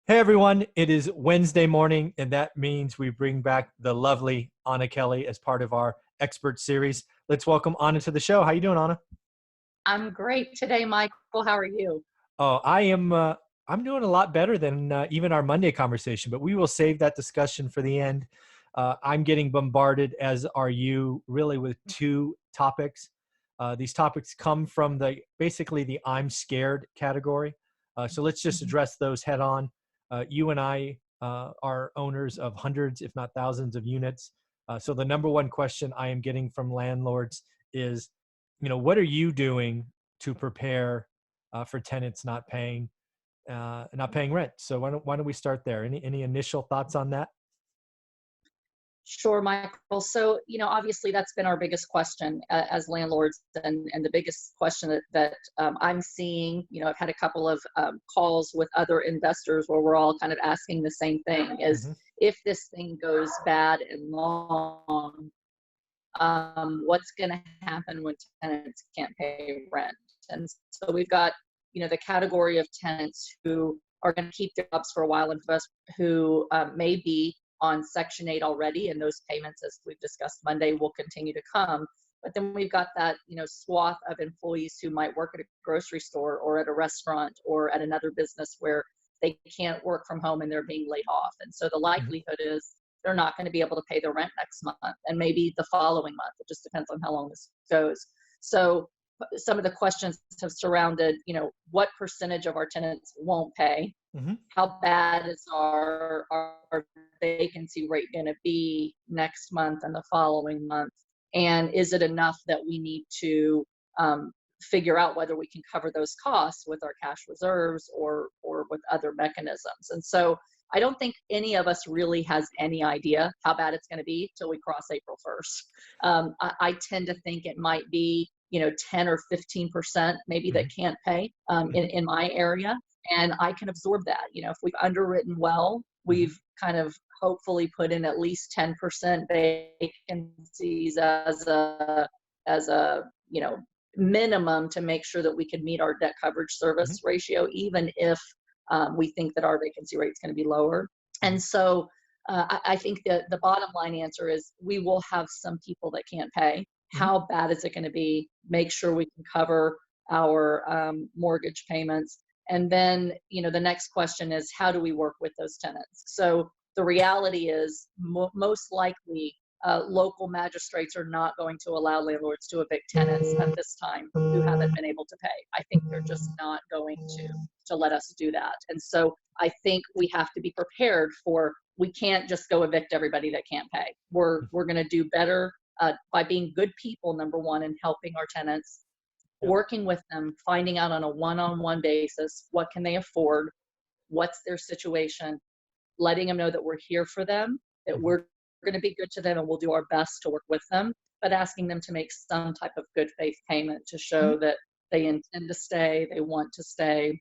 Hey everyone, it is Wednesday morning, and that means we bring back the lovely Anna Kelly as part of our expert series. Let's welcome Anna to the show. How you doing, Anna? I'm great today, Michael. How are you? Oh, I am. I'm doing a lot better than even our Monday conversation, but we will save that discussion for the end. I'm getting bombarded, as are you, really with two topics. These topics come from the basically the "I'm scared" category. So let's just Mhm. address those head on. You and I are owners of hundreds, if not thousands, of units. So the number one question I am getting from landlords is, what are you doing to prepare for tenants not paying rent? So why don't we start there? Any initial thoughts on that? Sure, Michael. So, obviously that's been our biggest question as landlords, and the biggest question that I'm seeing. I've had a couple of calls with other investors where we're all kind of asking the same thing is Hmm. if this thing goes bad and long, what's going to happen when tenants can't pay rent? And so we've got, the category of tenants who are going to keep their jobs for a while and invest, who may be on Section 8 already, and those payments, as we've discussed Monday, will continue to come. But then we've got that, swath of employees who might work at a grocery store or at a restaurant or at another business where they can't work from home and they're being laid off. And so the Hmm. likelihood is they're not going to be able to pay their rent next month and maybe the following month. It just depends on how long this goes. So some of the questions have surrounded, what percentage of our tenants won't pay? Hmm. How bad is our vacancy rate going to be next month and the following month? And is it enough that we need to figure out whether we can cover those costs with our cash reserves or with other mechanisms? And so I don't think any of us really has any idea how bad it's going to be till we cross April 1st. I tend to think it might be, 10 or 15% maybe that Hmm. can't pay Hmm. in my area. And I can absorb that. If we've underwritten well, Hmm. we've kind of hopefully put in at least 10% vacancies as a minimum to make sure that we can meet our debt coverage Hmm. service ratio, even if we think that our vacancy rate is going to be lower. Hmm. And so I think that the bottom line answer is we will have some people that can't pay. Hmm. How bad is it going to be? Make sure we can cover our mortgage payments. And then, the next question is how do we work with those tenants? So the reality is most likely local magistrates are not going to allow landlords to evict tenants at this time who haven't been able to pay. I think they're just not going to let us do that. And so I think we have to be prepared for we can't just go evict everybody that can't pay. We're going to do better by being good people, number one, and helping our tenants, Yep. working with them, finding out on a one-on-one basis what can they afford, what's their situation, letting them know that we're here for them, that Hmm. we're going to be good to them and we'll do our best to work with them, but asking them to make some type of good faith payment to Hmm. show that they intend to stay, they want to stay,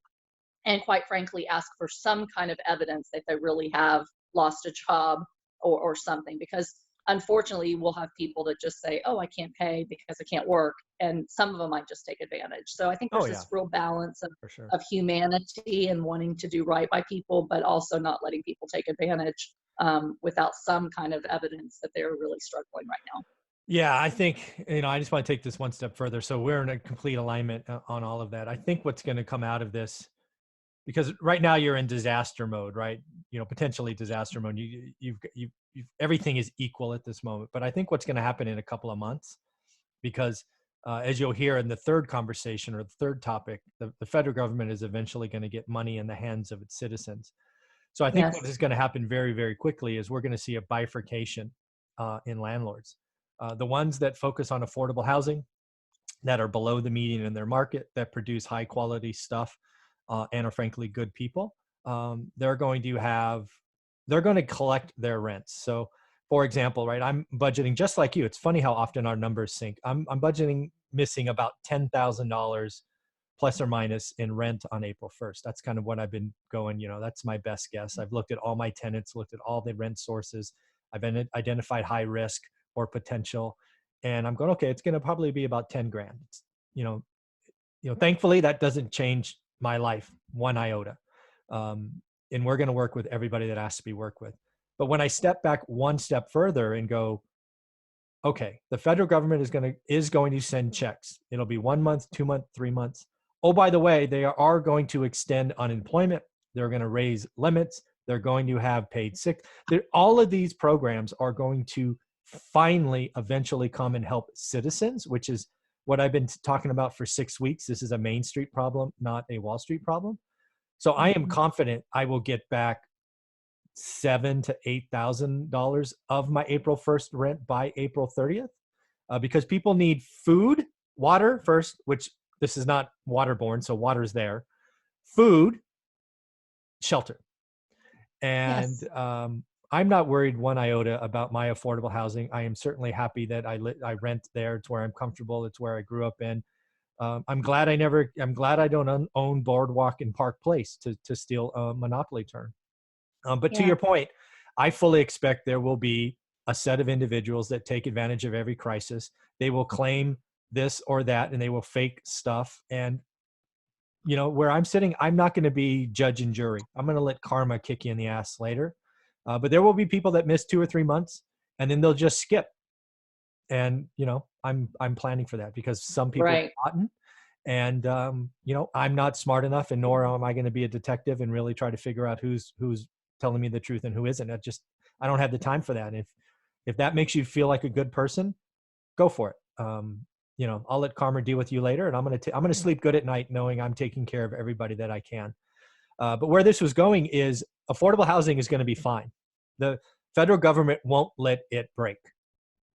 and quite frankly, ask for some kind of evidence that they really have lost a job or something. Because unfortunately, we'll have people that just say, oh, I can't pay because I can't work. And some of them might just take advantage. So I think Oh there's yeah, this real balance for sure. of humanity and wanting to do right by people, but also not letting people take advantage without some kind of evidence that they're really struggling right now. Yeah, I think, I just want to take this one step further. So we're in a complete alignment on all of that. I think what's going to come out of this, because right now you're in disaster mode, right? Potentially disaster mode. Everything is equal at this moment. But I think what's going to happen in a couple of months, because as you'll hear in the third conversation or the third topic, the federal government is eventually going to get money in the hands of its citizens. So I think what Yes. is going to happen very, very quickly is we're going to see a bifurcation in landlords. The ones that focus on affordable housing, that are below the median in their market, that produce high quality stuff, and are frankly good people, they're going to collect their rents. So, for example, right, I'm budgeting just like you. It's funny how often our numbers sync. I'm budgeting missing about $10,000 plus or minus in rent on April 1st. That's kind of what I've been going. That's my best guess. I've looked at all my tenants, looked at all the rent sources. I've been identified high risk or potential, and I'm going, okay, it's going to probably be about 10 grand. You know, thankfully that doesn't change my life one iota. Um, and we're going to work with everybody that has to be worked with. But when I step back one step further and go, okay, the federal government is going to send checks. It'll be 1 month, 2 months, 3 months. Oh, by the way, they are going to extend unemployment. They're going to raise limits. They're going to have paid sick. All of these programs are going to finally eventually come and help citizens, which is what I've been talking about for 6 weeks. This is a Main Street problem, not a Wall Street problem. So I am confident I will get back $7,000 to $8,000 of my April 1st rent by April 30th, because people need food, water first, which this is not waterborne, so water's there, food, shelter. And Yes. I'm not worried one iota about my affordable housing. I am certainly happy that I rent there. It's where I'm comfortable. It's where I grew up in. I'm glad I don't own Boardwalk and Park Place to steal a monopoly term. But to Yeah. your point, I fully expect there will be a set of individuals that take advantage of every crisis. They will claim this or that, and they will fake stuff. And where I'm sitting, I'm not going to be judge and jury. I'm going to let karma kick you in the ass later. But there will be people that miss 2 or 3 months, and then they'll just skip. And I'm planning for that, because some people are Right. rotten. And I'm not smart enough, and nor am I going to be a detective and really try to figure out who's telling me the truth and who isn't. I don't have the time for that. And if that makes you feel like a good person, go for it. I'll let karma deal with you later, and I'm gonna sleep good at night knowing I'm taking care of everybody that I can. But where this was going is affordable housing is going to be fine. The federal government won't let it break.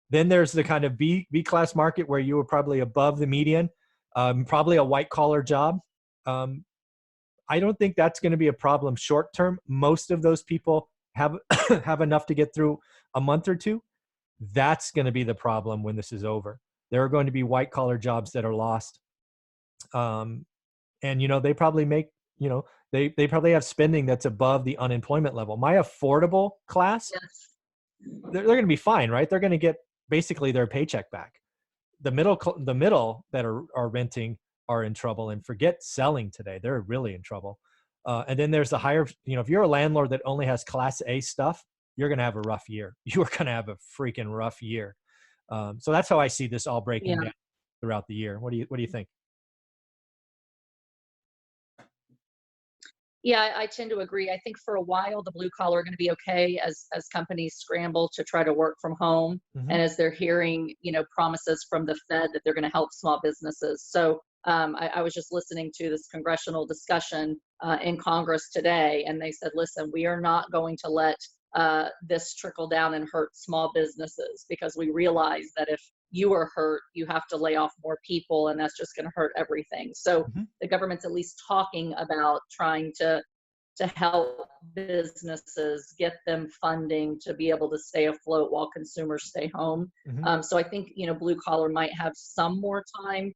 Then there's the kind of B class market where you were probably above the median, probably a white collar job. I don't think that's going to be a problem short term. Most of those people have have enough to get through a month or two. That's going to be the problem when this is over. There are going to be white collar jobs that are lost. And they probably make, they probably have spending that's above the unemployment level. My affordable class, Yes. they're going to be fine, right? They're going to get basically their paycheck back. The middle that are renting are in trouble, and forget selling today. They're really in trouble. And then there's the higher, if you're a landlord that only has class A stuff, you're going to have a rough year. You're going to have a freaking rough year. So that's how I see this all breaking Yeah. down throughout the year. What do you think? Yeah, I tend to agree. I think for a while the blue collar are going to be okay as companies scramble to try to work from home, Mm-hmm. and as they're hearing promises from the Fed that they're going to help small businesses. So I was just listening to this congressional discussion in Congress today, and they said, "Listen, we are not going to let this trickle down and hurt small businesses, because we realize that if you are hurt, you have to lay off more people, and that's just going to hurt everything." So Mm-hmm. the government's at least talking about trying to help businesses, get them funding to be able to stay afloat while consumers stay home. Mm-hmm. So I think blue collar might have some more time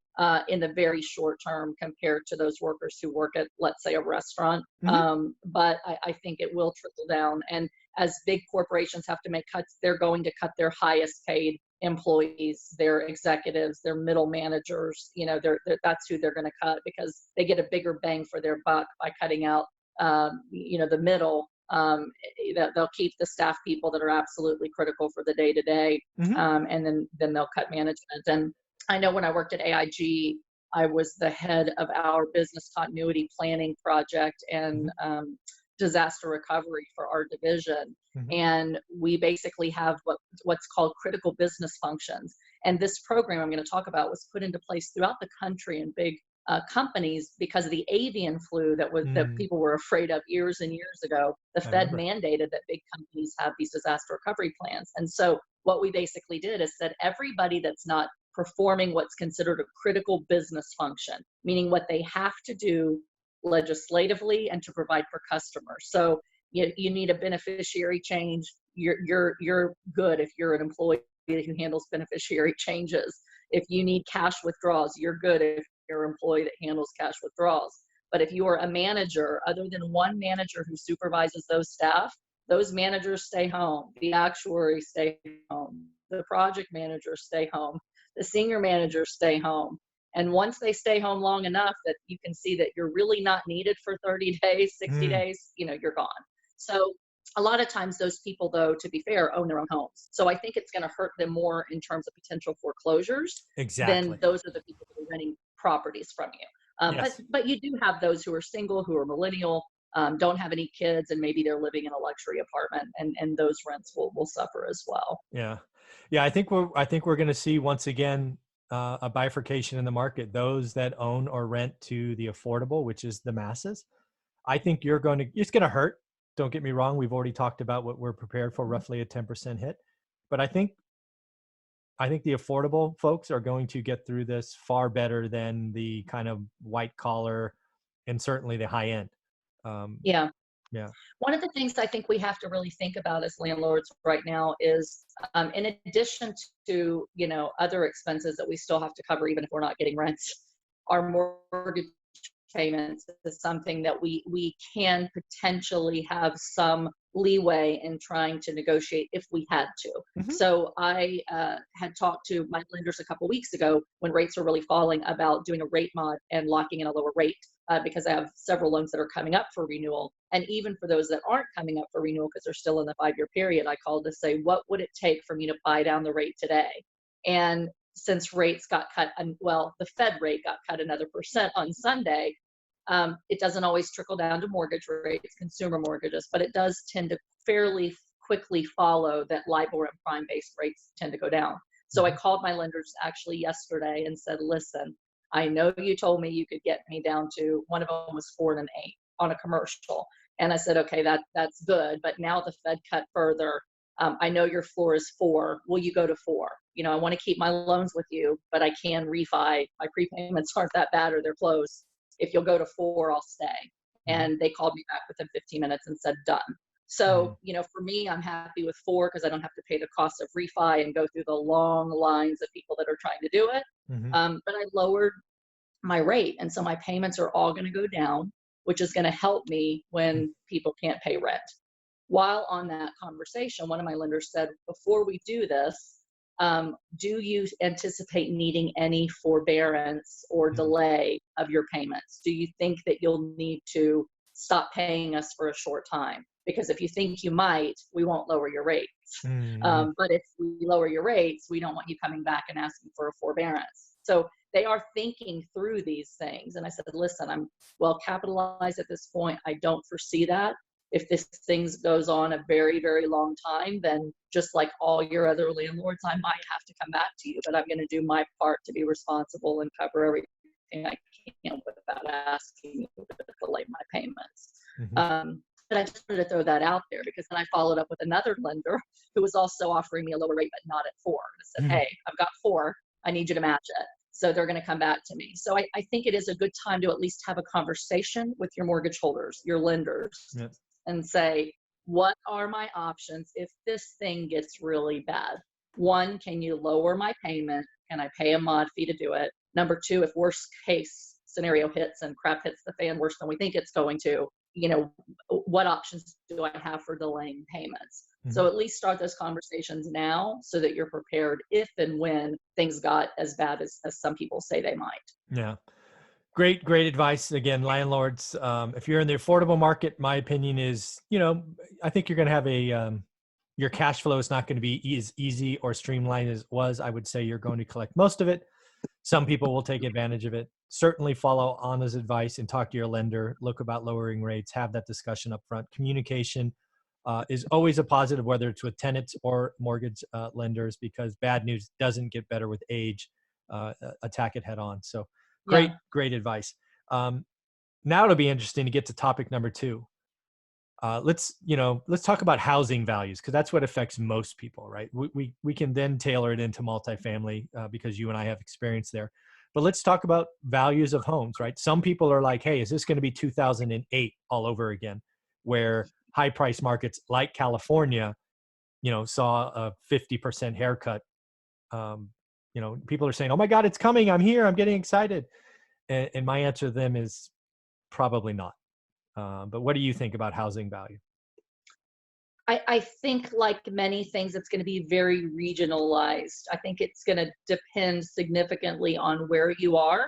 in the very short term compared to those workers who work at, let's say, a restaurant. Mm-hmm. But I think it will trickle down. And as big corporations have to make cuts, they're going to cut their highest paid employees, their executives, their middle managers. That's who they're going to cut, because they get a bigger bang for their buck by cutting out the middle. They'll keep the staff people that are absolutely critical for the day to day, Mm-hmm. and then they'll cut management. And I know when I worked at AIG, I was the head of our business continuity planning project and disaster recovery for our division. Mm-hmm. And we basically have what's called critical business functions. And this program I'm going to talk about was put into place throughout the country in big companies because of the avian flu that people were afraid of years and years ago. The Fed mandated that big companies have these disaster recovery plans. And so what we basically did is said everybody that's not performing what's considered a critical business function, meaning what they have to do legislatively and to provide for customers. So you need a beneficiary change. You're good if you're an employee who handles beneficiary changes. If you need cash withdrawals, you're good if you're an employee that handles cash withdrawals. But if you are a manager, other than one manager who supervises those staff, those managers stay home. The actuaries stay home. The project managers stay home. The senior managers stay home. And once they stay home long enough that you can see that you're really not needed for 30 days, 60 Mm, days, you're gone. So a lot of times those people, though, to be fair, own their own homes. So I think it's going to hurt them more in terms of potential foreclosures than exactly. those are the people that are renting properties from you. But Yes. but you do have those who are single, who are millennial, don't have any kids, and maybe they're living in a luxury apartment, and those rents will suffer as well. Yeah. Yeah. I think we're going to see once again a bifurcation in the market. Those that own or rent to the affordable, which is the masses. I think it's going to hurt. Don't get me wrong. We've already talked about what we're prepared for, Mhm. roughly a 10% hit. But I think the affordable folks are going to get through this far better than the kind of white collar and certainly the high end. Um, Yeah. yeah. One of the things I think we have to really think about as landlords right now is, in addition to other expenses that we still have to cover, even if we're not getting rents, our mortgage payments is something that we can potentially have some leeway in trying to negotiate if we had to. Hmm. So I had talked to my lenders a couple weeks ago when rates were really falling about doing a rate mod and locking in a lower rate, because I have several loans that are coming up for renewal. And even for those that aren't coming up for renewal because they're still in the 5-year period, I called to say, what would it take for me to buy down the rate today? And since rates got cut, and well, the Fed rate got cut another percent on Sunday, it doesn't always trickle down to mortgage rates, consumer mortgages, but it does tend to fairly quickly follow that LIBOR and prime based rates tend to go down. So I Hmm. called my lenders actually yesterday and said, listen, I know you told me you could get me down to, one of them was 4 and 8 on a commercial. And I said, okay, that's good. But now the Fed cut further. I know your floor is 4. Will you go to 4? I want to keep my loans with you, but I can refi. My prepayments aren't that bad or they're close. If you'll go to 4, I'll stay. Hmm. And they called me back within 15 minutes and said, done. So, Hmm. for me, I'm happy with 4 because I don't have to pay the cost of refi and go through the long lines of people that are trying to do it. Hmm. But I lowered my rate. And so my payments are all going to go down, which is going to help me when people can't pay rent. While on that conversation, one of my lenders said, before we do this, do you anticipate needing any forbearance or Hmm. delay of your payments? Do you think that you'll need to stop paying us for a short time? Because if you think you might, we won't lower your rates. Hmm. But if we lower your rates, we don't want you coming back and asking for a forbearance. So they are thinking through these things. And I said, listen, I'm well capitalized at this point. I don't foresee that. If this thing goes on a very, very long time, then just like all your other landlords, I might have to come back to you, but I'm going to do my part to be responsible and cover everything I can without asking you to delay my payments. Hmm. But I just wanted to throw that out there because then I followed up with another lender who was also offering me a lower rate, but not at 4. And I said, Hmm. hey, I've got 4. I need you to match it. So they're going to come back to me. So I think it is a good time to at least have a conversation with your mortgage holders, your lenders, Yeah. and say, what are my options if this thing gets really bad? One, can you lower my payment? Can I pay a mod fee to do it? Number 2, if worst case scenario hits and crap hits the fan worse than we think it's going to, what options do I have for delaying payments? Hmm. So at least start those conversations now so that you're prepared if and when things got as bad as some people say they might. Yeah. Great advice. Again, landlords, if you're in the affordable market, my opinion is, I think you're going to have your cash flow is not going to be as easy or streamlined as it was. I would say you're going to collect most of it. Some people will take advantage of it. Certainly follow Anna's advice and talk to your lender. Look about lowering rates. Have that discussion up front. Communication is always a positive, whether it's with tenants or mortgage lenders, because bad news doesn't get better with age. Attack it head on. So Yeah. great advice. Um, Now it'll be interesting to get to topic number 2. Let's talk about housing values, because that's what affects most people, right? We can then tailor it into multifamily because you and I have experience there. But let's talk about values of homes, right? Some people are like, hey, is this going to be 2008 all over again, where high price markets like California, saw a 50% haircut? Um, People are saying, oh my God, it's coming. I'm here. I'm getting excited. And my answer to them is probably not. But what do you think about housing value? I think like many things, it's going to be very regionalized. I think it's going to depend significantly on where you are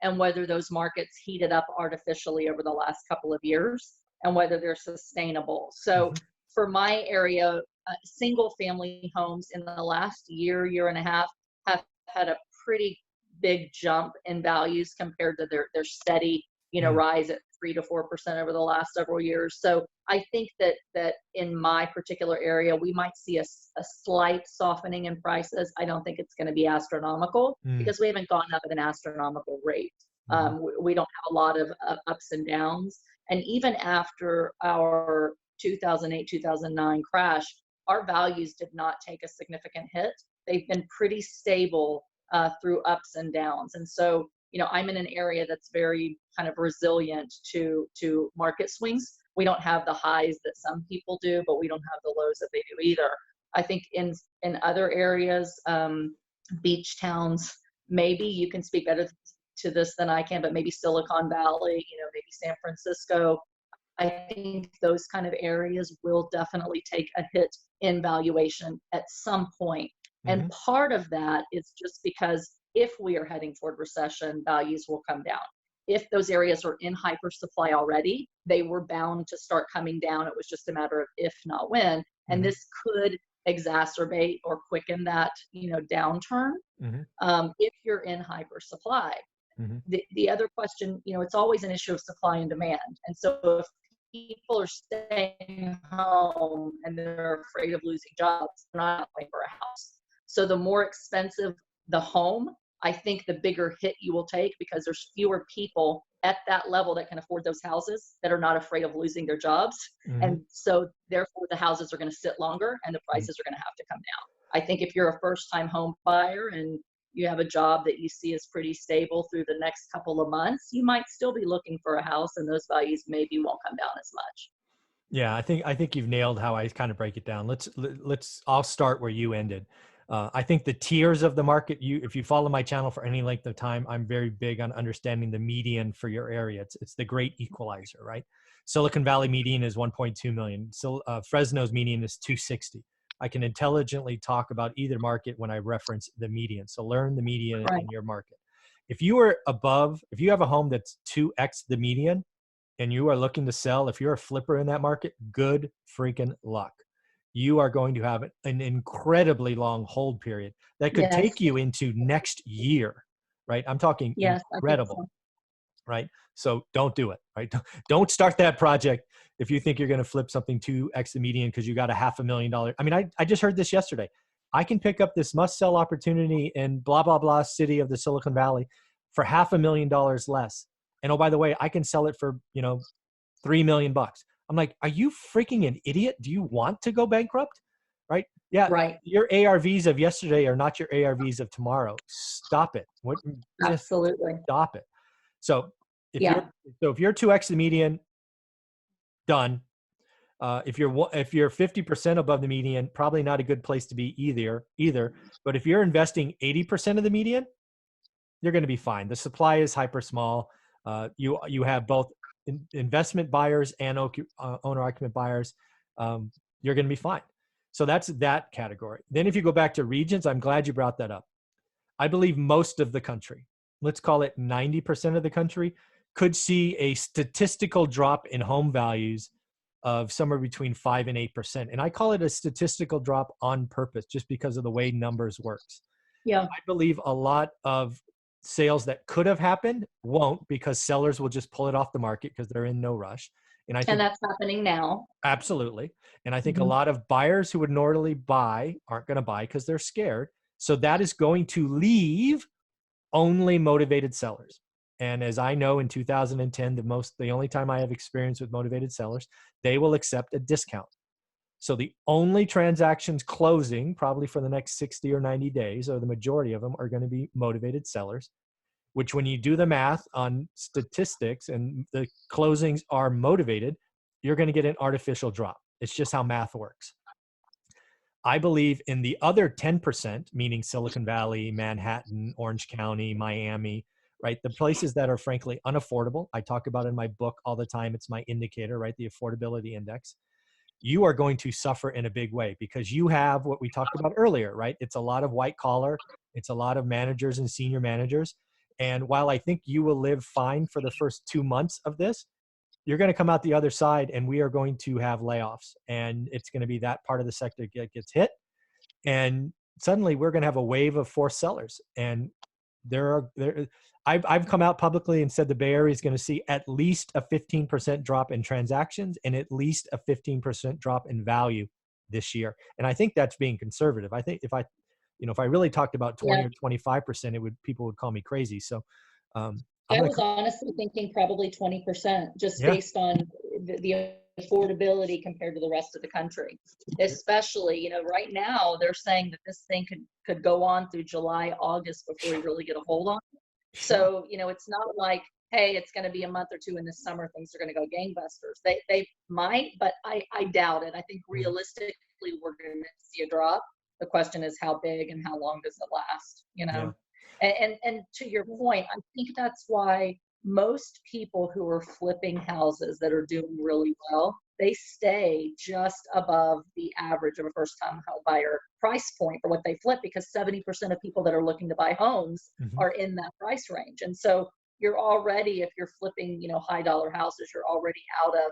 and whether those markets heated up artificially over the last couple of years and whether they're sustainable. So Hmm. for my area, single family homes in the last year, year and a half have had a pretty big jump in values compared to their steady, Mm. rise at 3 to 4% over the last several years. So I think that in my particular area, we might see a slight softening in prices. I don't think it's going to be astronomical Mm. because we haven't gone up at an astronomical rate. Hmm. We don't have a lot of ups and downs. And even after our 2008, 2009 crash, our values did not take a significant hit. They've been pretty stable through ups and downs. And so, I'm in an area that's very kind of resilient to market swings. We don't have the highs that some people do, but we don't have the lows that they do either. I think in other areas, beach towns, maybe you can speak better to this than I can, but maybe Silicon Valley, maybe San Francisco. I think those kind of areas will definitely take a hit in valuation at some point. And Hmm. part of that is just because if we are heading toward recession, values will come down. If those areas are in hyper supply already, they were bound to start coming down. It was just a matter of if, not when. And Hmm. this could exacerbate or quicken that, downturn Hmm. if you're in hyper supply. Hmm. The other question, it's always an issue of supply and demand. And so if people are staying home and they're afraid of losing jobs, they're not applying for a house. So the more expensive the home, I think the bigger hit you will take because there's fewer people at that level that can afford those houses that are not afraid of losing their jobs. Hmm. And so therefore the houses are going to sit longer and the prices are going to have to come down. I think if you're a first time home buyer and you have a job that you see is pretty stable through the next couple of months, you might still be looking for a house and those values maybe won't come down as much. Yeah, I think you've nailed how I kind of break it down. I'll start where you ended. I think the tiers of the market. If you follow my channel for any length of time, I'm very big on understanding the median for your area. It's the great equalizer, right? Silicon Valley median is 1.2 million. So Fresno's median is 260. I can intelligently talk about either market when I reference the median. So learn the median Right. in your market. If you have a home that's 2x the median, and you are looking to sell, if you're a flipper in that market, good freaking luck. You are going to have an incredibly long hold period that could Yes. take you into next year, right? I'm talking Yes, I think incredible, so. right? So don't do it, right? Don't start that project if you think you're going to flip something 2x the median because you got a $500,000. I mean, I just heard this yesterday. I can pick up this must sell opportunity in blah, blah, blah city of the Silicon Valley for $500,000 less. And oh, by the way, I can sell it for, 3 million bucks. I'm like, are you freaking an idiot? Do you want to go bankrupt? Right? Yeah. Right. Your ARVs of yesterday are not your ARVs of tomorrow. Stop it. Just Absolutely. stop it. So if you're, Yeah. so if you're 2x the median, done. If you're 50% above the median, probably not a good place to be either. But if you're investing 80% of the median, you're going to be fine. The supply is hyper small. You have both investment buyers and owner occupant buyers. You're going to be fine. So that's that category. Then if you go back to regions, I'm glad you brought that up. I believe most of the country, let's call it 90% of the country, could see a statistical drop in home values of somewhere between 5 and 8%. And I call it a statistical drop on purpose just because of the way numbers works. Yeah. I believe a lot of sales that could have happened won't because sellers will just pull it off the market because they're in no rush. And I And think that's happening now. absolutely. And I think a Mhm. lot of buyers who would normally buy aren't going to buy because they're scared. So that is going to leave only motivated sellers. And as I know in 2010, the only time I have experience with motivated sellers, they will accept a discount. So the only transactions closing probably for the next 60 or 90 days, or the majority of them, are going to be motivated sellers, which when you do the math on statistics and the closings are motivated, you're going to get an artificial drop. It's just how math works. I believe in the other 10%, meaning Silicon Valley, Manhattan, Orange County, Miami, right? The places that are frankly unaffordable. I talk about in my book all the time. It's my indicator, right? The affordability index. you are going to suffer in a big way because you have what we talked about earlier, right? It's a lot of white collar, it's a lot of managers and senior managers. And while I think you will live fine for the first 2 months of this, you're going to come out the other side and we are going to have layoffs. And it's going to be that part of the sector that gets hit. And suddenly we're going to have a wave of forced sellers. And I've come out publicly and said the Bay Area is going to see at least a 15% drop in transactions and at least a 15% drop in value this year. And I think that's being conservative. I think if I really talked about 20 Yeah. or 25%, people would call me crazy. So I'm I going was to, honestly thinking probably 20%, just yeah, based on the affordability compared to the rest of the country. Especially, right now they're saying that this thing could go on through July, August before we really get a hold on it. sure. So, it's not like, hey, it's going to be a month or two in the summer, things are going to go gangbusters. They might, but I doubt it. I think Mhm. realistically we're going to see a drop. The question is how big and how long does it last, Yeah. And to your point, I think that's why most people who are flipping houses that are doing really well, they stay just above the average of a first time home buyer price point for what they flip, because 70% of people that are looking to buy homes Mhm. are in that price range. And so you're already, if you're flipping, high dollar houses, you're already out of,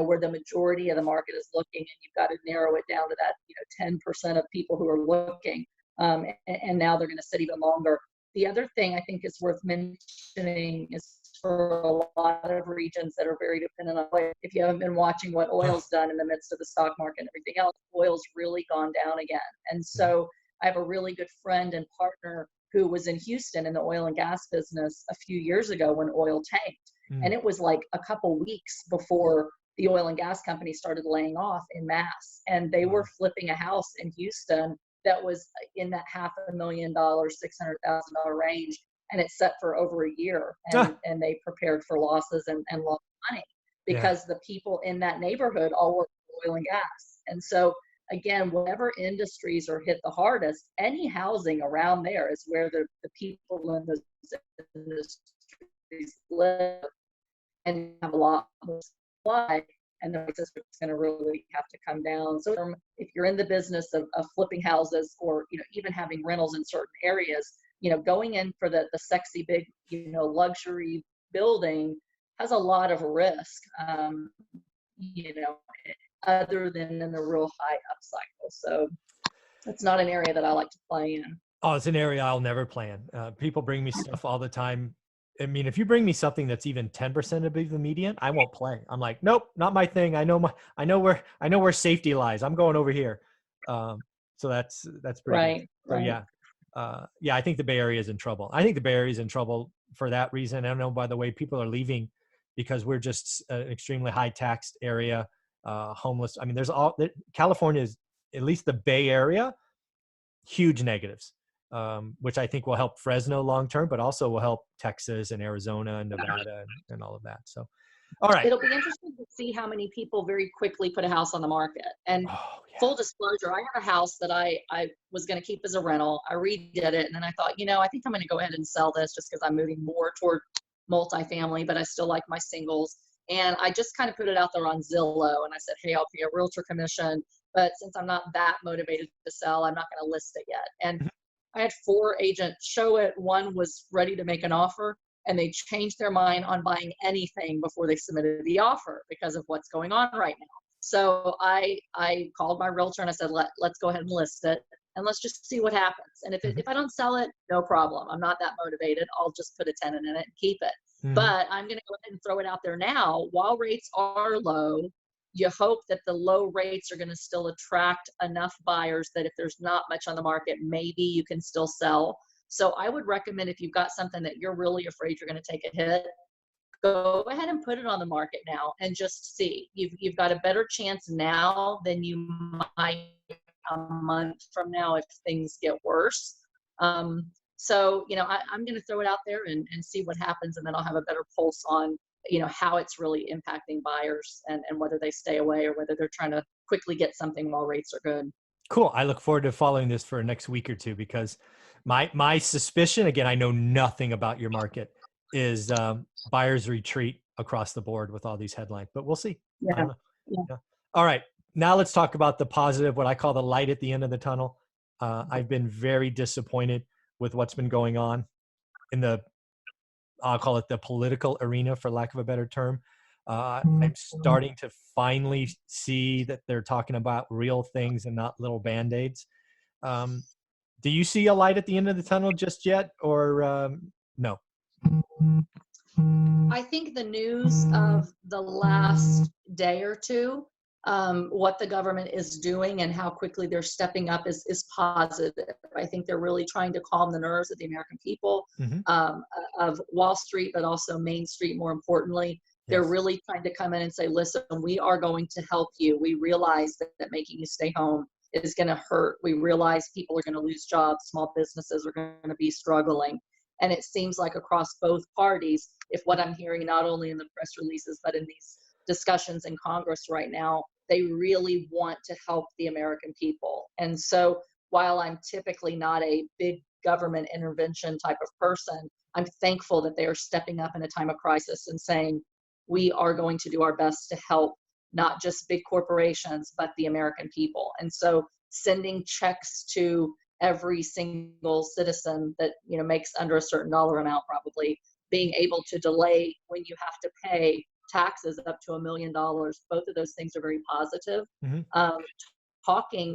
where the majority of the market is looking, and you've got to narrow it down to that, 10% of people who are looking. And now they're going to sit even longer. The other thing I think is worth mentioning is for a lot of regions that are very dependent on oil. If you haven't been watching what Oh, oil's done in the midst of the stock market and everything else, oil's really gone down again. And mhm. so I have a really good friend and partner who was in Houston in the oil and gas business a few years ago when oil tanked. And Mm. it was like a couple weeks before the oil and gas company started laying off in mass. And they were Wow. flipping a house in Houston that was in that $500,000, $600,000 range, and it's set for over a year. And Ah, they prepared for losses and lost money yeah. because the people in that neighborhood all work for oil and gas. And so again, whatever industries are hit the hardest, any housing around there is where the people in those industries live and have a lot more supply, and the prices are going to really have to come down. So if you're in the business of flipping houses, or even having rentals in certain areas, going in for the sexy big luxury building has a lot of risk, you know other than in the real high up cycle. So it's not an area that I like to play in. Oh, it's an area I'll never plan. People bring me stuff all the time. I mean, if you bring me something that's even 10% above the median, I won't play. I'm like, nope, not my thing. I know where safety lies. I'm going over here. So that's pretty good. Right, So right. yeah, yeah, I think the Bay Area is in trouble. I think the Bay Area is in trouble for that reason. I don't know, by the way, people are leaving because we're just an extremely high taxed area, homeless. I mean, California is, at least the Bay Area, huge negatives, which I think will help Fresno long term, but also will help Texas and Arizona and Nevada and all of that. So, all right. It'll be interesting to see how many people very quickly put a house on the market. And Oh full disclosure, I had a house that I was going to keep as a rental. I redid it, and then I thought, I think I'm going to go ahead and sell this just because I'm moving more toward multifamily, but I still like my singles. And I just kind of put it out there on Zillow, and I said, hey, I'll pay a realtor commission, but since I'm not that motivated to sell, I'm not going to list it yet. And yeah. I had 4 agents show it. One was ready to make an offer, and they changed their mind on buying anything before they submitted the offer because of what's going on right now. So I called my realtor and I said, let's go ahead and list it, and let's just see what happens. And Mhm. if I don't sell it, no problem. I'm not that motivated. I'll just put a tenant in it and keep it. Mhm. But I'm going to go ahead and throw it out there now. While rates are low, you hope that the low rates are going to still attract enough buyers that if there's not much on the market, maybe you can still sell. So I would recommend, if you've got something that you're really afraid you're going to take a hit, go ahead and put it on the market now and just see. You've got a better chance now than you might a month from now if things get worse. So, I'm going to throw it out there and see what happens, and then I'll have a better pulse on, how it's really impacting buyers, and whether they stay away or whether they're trying to quickly get something while rates are good. Cool. I look forward to following this for the next week or two because my suspicion, again, I know nothing about your market, is buyers retreat across the board with all these headlines, but we'll see. I Yeah. don't know. Yeah. Yeah. All right. now let's talk about the positive, what I call the light at the end of the tunnel. I've been very disappointed with what's been going on in the, I'll call it the political arena, for lack of a better term. I'm starting to finally see that they're talking about real things and not little band-aids. Um, do you see a light at the end of the tunnel just yet, or no? I think the news of the last day or two, what the government is doing and how quickly they're stepping up is positive. I think they're really trying to calm the nerves of the American people, Mm-hmm. of Wall Street, but also Main Street, more importantly. They're Yes. really trying to come in and say, listen, we are going to help you. We realize that making you stay home is going to hurt. We realize people are going to lose jobs. Small businesses are going to be struggling. And it seems like across both parties, if what I'm hearing not only in the press releases, but in these discussions in Congress right now, they really want to help the American people. And so while I'm typically not a big government intervention type of person, I'm thankful that they are stepping up in a time of crisis and saying, we are going to do our best to help not just big corporations, but the American people. And so sending checks to every single citizen that, you know, makes under a certain dollar amount, probably being able to delay when you have to pay taxes up to $1 million. Both of those things are very positive. Mm-hmm.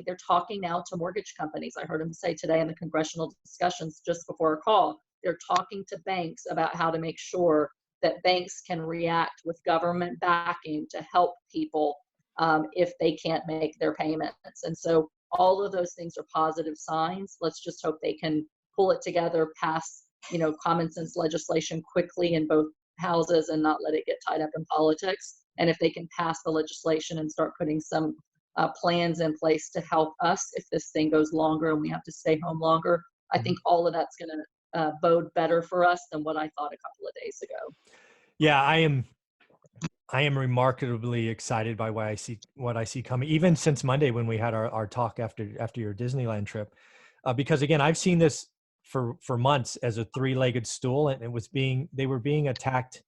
They're talking now to mortgage companies. I heard them say today in the congressional discussions just before a call, they're talking to banks about how to make sure that banks can react with government backing to help people if they can't make their payments. And so all of those things are positive signs. Let's just hope they can pull it together, pass, you know, common sense legislation quickly in both houses and not let it get tied up in politics. And if they can pass the legislation and start putting some plans in place to help us if this thing goes longer and we have to stay home longer, I think all of that's going to bode better for us than what I thought a couple of days ago. Yeah, I am remarkably excited by what I see coming, even since Monday when we had our talk after your Disneyland trip, because again, I've seen this for months as a three-legged stool, and they were being attacked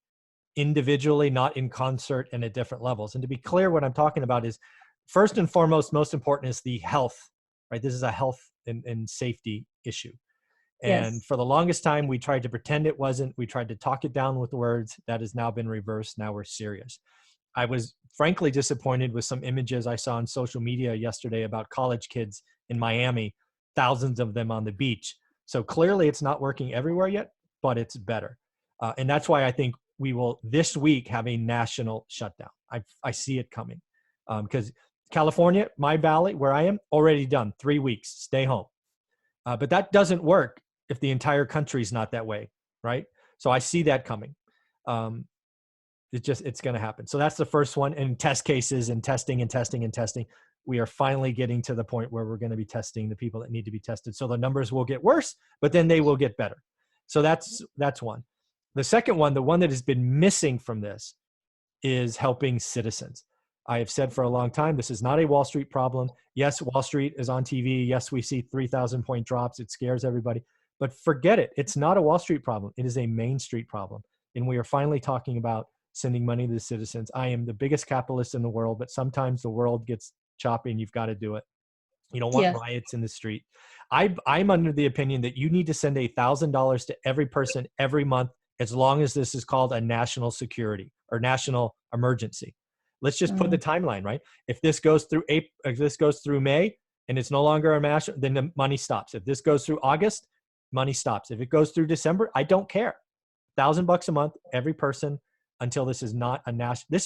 individually, not in concert and at different levels. And to be clear, what I'm talking about is, first and foremost, most important is the health, right? This is a health and safety issue. And Yes. for the longest time, we tried to pretend it wasn't. We tried to talk it down with words. That has now been reversed. Now we're serious. I was frankly disappointed with some images I saw on social media yesterday about college kids in Miami, thousands of them on the beach. So clearly it's not working everywhere yet, but it's better. And that's why I think we will this week have a national shutdown. I see it coming because California, my valley where I am, already done 3 weeks, stay home. But that doesn't work if the entire country is not that way, right? So I see that coming. It's going to happen. So that's the first one. And test cases and testing and testing and testing. We are finally getting to the point where we're going to be testing the people that need to be tested. So the numbers will get worse, but then they will get better. So that's one. The second one, the one that has been missing from this, is helping citizens. I have said for a long time, this is not a Wall Street problem. Yes, Wall Street is on TV. Yes, we see 3,000 point drops. It scares everybody. But forget it. It's not a Wall Street problem. It is a Main Street problem. And we are finally talking about sending money to the citizens. I am the biggest capitalist in the world, but sometimes the world gets choppy and you've got to do it. You don't want Yes. riots in the street. I'm under the opinion that you need to send $1,000 to every person every month, as long as this is called a national security or national emergency. Let's just put the timeline, right? If this goes through April, if this goes through May and it's no longer a national, then the money stops. If this goes through August, money stops. If it goes through December, I don't care. $1,000 a month, every person, until this is not a national.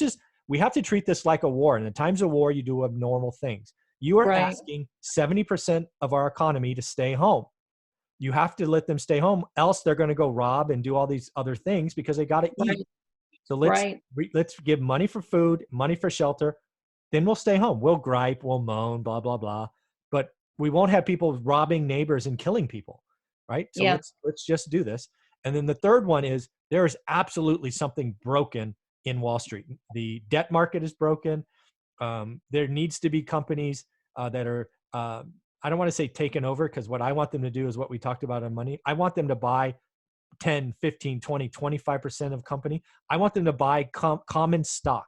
We have to treat this like a war. In the times of war, you do abnormal things. You are Right. asking 70% of our economy to stay home. You have to let them stay home, else they're going to go rob and do all these other things because they got to eat. Right. So Right. let's give money for food, money for shelter. Then we'll stay home. We'll gripe, we'll moan, blah, blah, blah. But we won't have people robbing neighbors and killing people, right? So Yeah. let's just do this. And then the third one is, there is absolutely something broken in Wall Street. The debt market is broken. There needs to be companies that are, I don't want to say taken over, because what I want them to do is what we talked about on money. I want them to buy 10, 15, 20, 25% of company. I want them to buy common stock.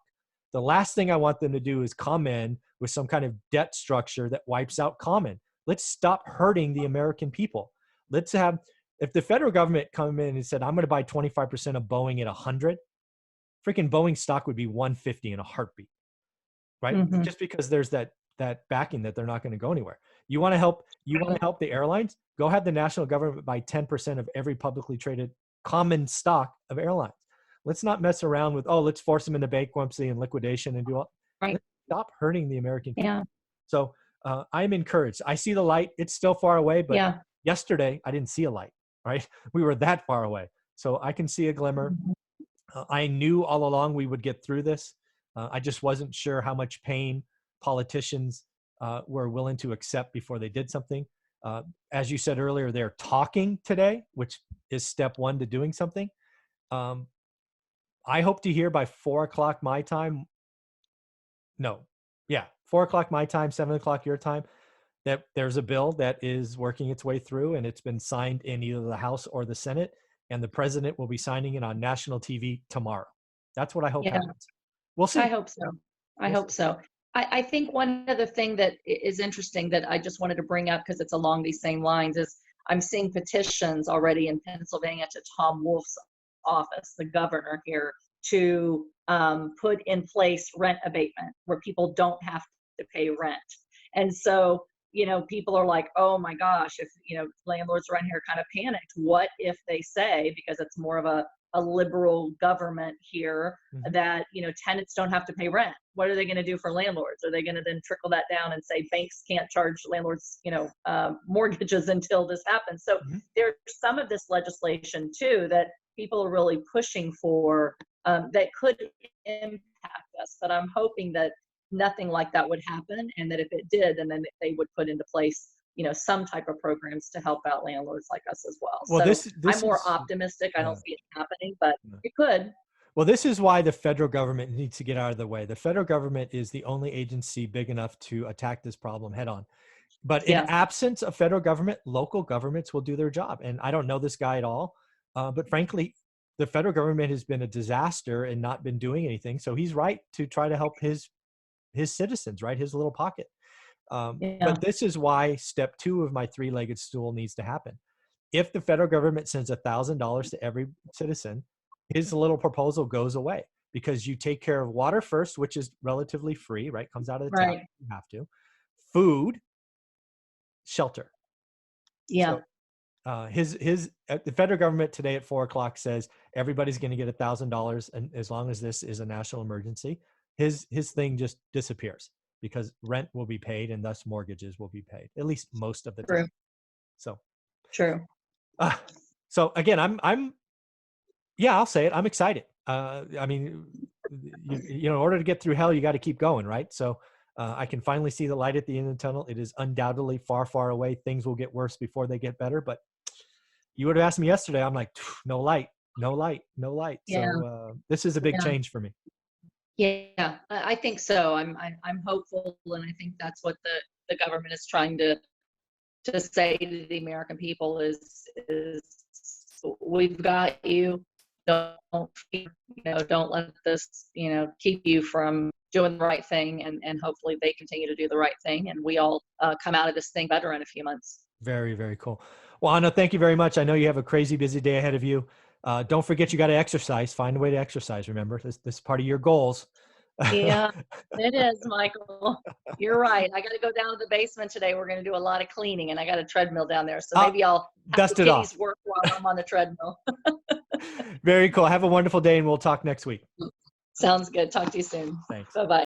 The last thing I want them to do is come in with some kind of debt structure that wipes out common. Let's stop hurting the American people. Let's have, if the federal government come in and said, I'm going to buy 25% of Boeing at 100, freaking Boeing stock would be 150 in a heartbeat, right? Mm-hmm. Just because there's that backing that they're not going to go anywhere. You want to help the airlines? Go have the national government buy 10% of every publicly traded common stock of airlines. Let's not mess around with, let's force them into bankruptcy and liquidation and do all. Right. Let's stop hurting the American people. Yeah. So I'm encouraged. I see the light. It's still far away, but yeah. Yesterday I didn't see a light, right? We were that far away. So I can see a glimmer. Mm-hmm. I knew all along we would get through this. I just wasn't sure how much pain politicians were willing to accept before they did something. As you said earlier, they're talking today, which is step one to doing something. I hope to hear by 4 o'clock my time. No, yeah, 4 o'clock my time, 7 o'clock your time, that there's a bill that is working its way through and it's been signed in either the House or the Senate, and the president will be signing it on national TV tomorrow. That's what I hope happens. We'll see. I hope so. I hope so. I think one other thing that is interesting that I just wanted to bring up, because it's along these same lines, is I'm seeing petitions already in Pennsylvania to Tom Wolf's office, the governor here, to put in place rent abatement where people don't have to pay rent. And so, people are like, oh my gosh, if, landlords around here kind of panicked, what if they say, because it's more of a liberal government here, mm-hmm. that, tenants don't have to pay rent. What are they going to do for landlords? Are they going to then trickle that down and say banks can't charge landlords, mortgages until this happens? So mm-hmm. there's some of this legislation too that people are really pushing for, that could impact us. But I'm hoping that nothing like that would happen, and that if it did, then they would put into place, some type of programs to help out landlords like us as well. Well, so I'm more optimistic. I don't see it happening, but it could. Well, this is why the federal government needs to get out of the way. The federal government is the only agency big enough to attack this problem head on. But in absence of federal government, local governments will do their job. And I don't know this guy at all, but frankly, the federal government has been a disaster and not been doing anything. So he's right to try to help his citizens, right? His little pocket. But this is why step 2 of my 3-legged stool needs to happen. If the federal government sends $1,000 to every citizen, his little proposal goes away, because you take care of water first, which is relatively free, right? Comes out of the tap. You have to. Food, shelter. Yeah. So, the federal government today at 4 o'clock says everybody's going to get $1,000, and as long as this is a national emergency. His thing just disappears, because rent will be paid and thus mortgages will be paid, at least most of the time. So true. So again, I'll say it. I'm excited. I mean, in order to get through hell, you got to keep going, right? So I can finally see the light at the end of the tunnel. It is undoubtedly far, far away. Things will get worse before they get better. But you would have asked me yesterday, I'm like, no light, no light, no light. Yeah. So this is a big change for me. Yeah, I think so. I'm hopeful, and I think that's what the government is trying to say to the American people is we've got you. Don't let this keep you from doing the right thing, and hopefully they continue to do the right thing, and we all come out of this thing better in a few months. Very, very cool. Well, Anna, thank you very much. I know you have a crazy busy day ahead of you. Don't forget, you got to exercise. Find a way to exercise. Remember, this is part of your goals. Yeah, it is, Michael. You're right. I got to go down to the basement today. We're going to do a lot of cleaning, and I got a treadmill down there. So maybe I'll dust it off. Work while I'm on the treadmill. Very cool. Have a wonderful day, and we'll talk next week. Sounds good. Talk to you soon. Thanks. Bye-bye.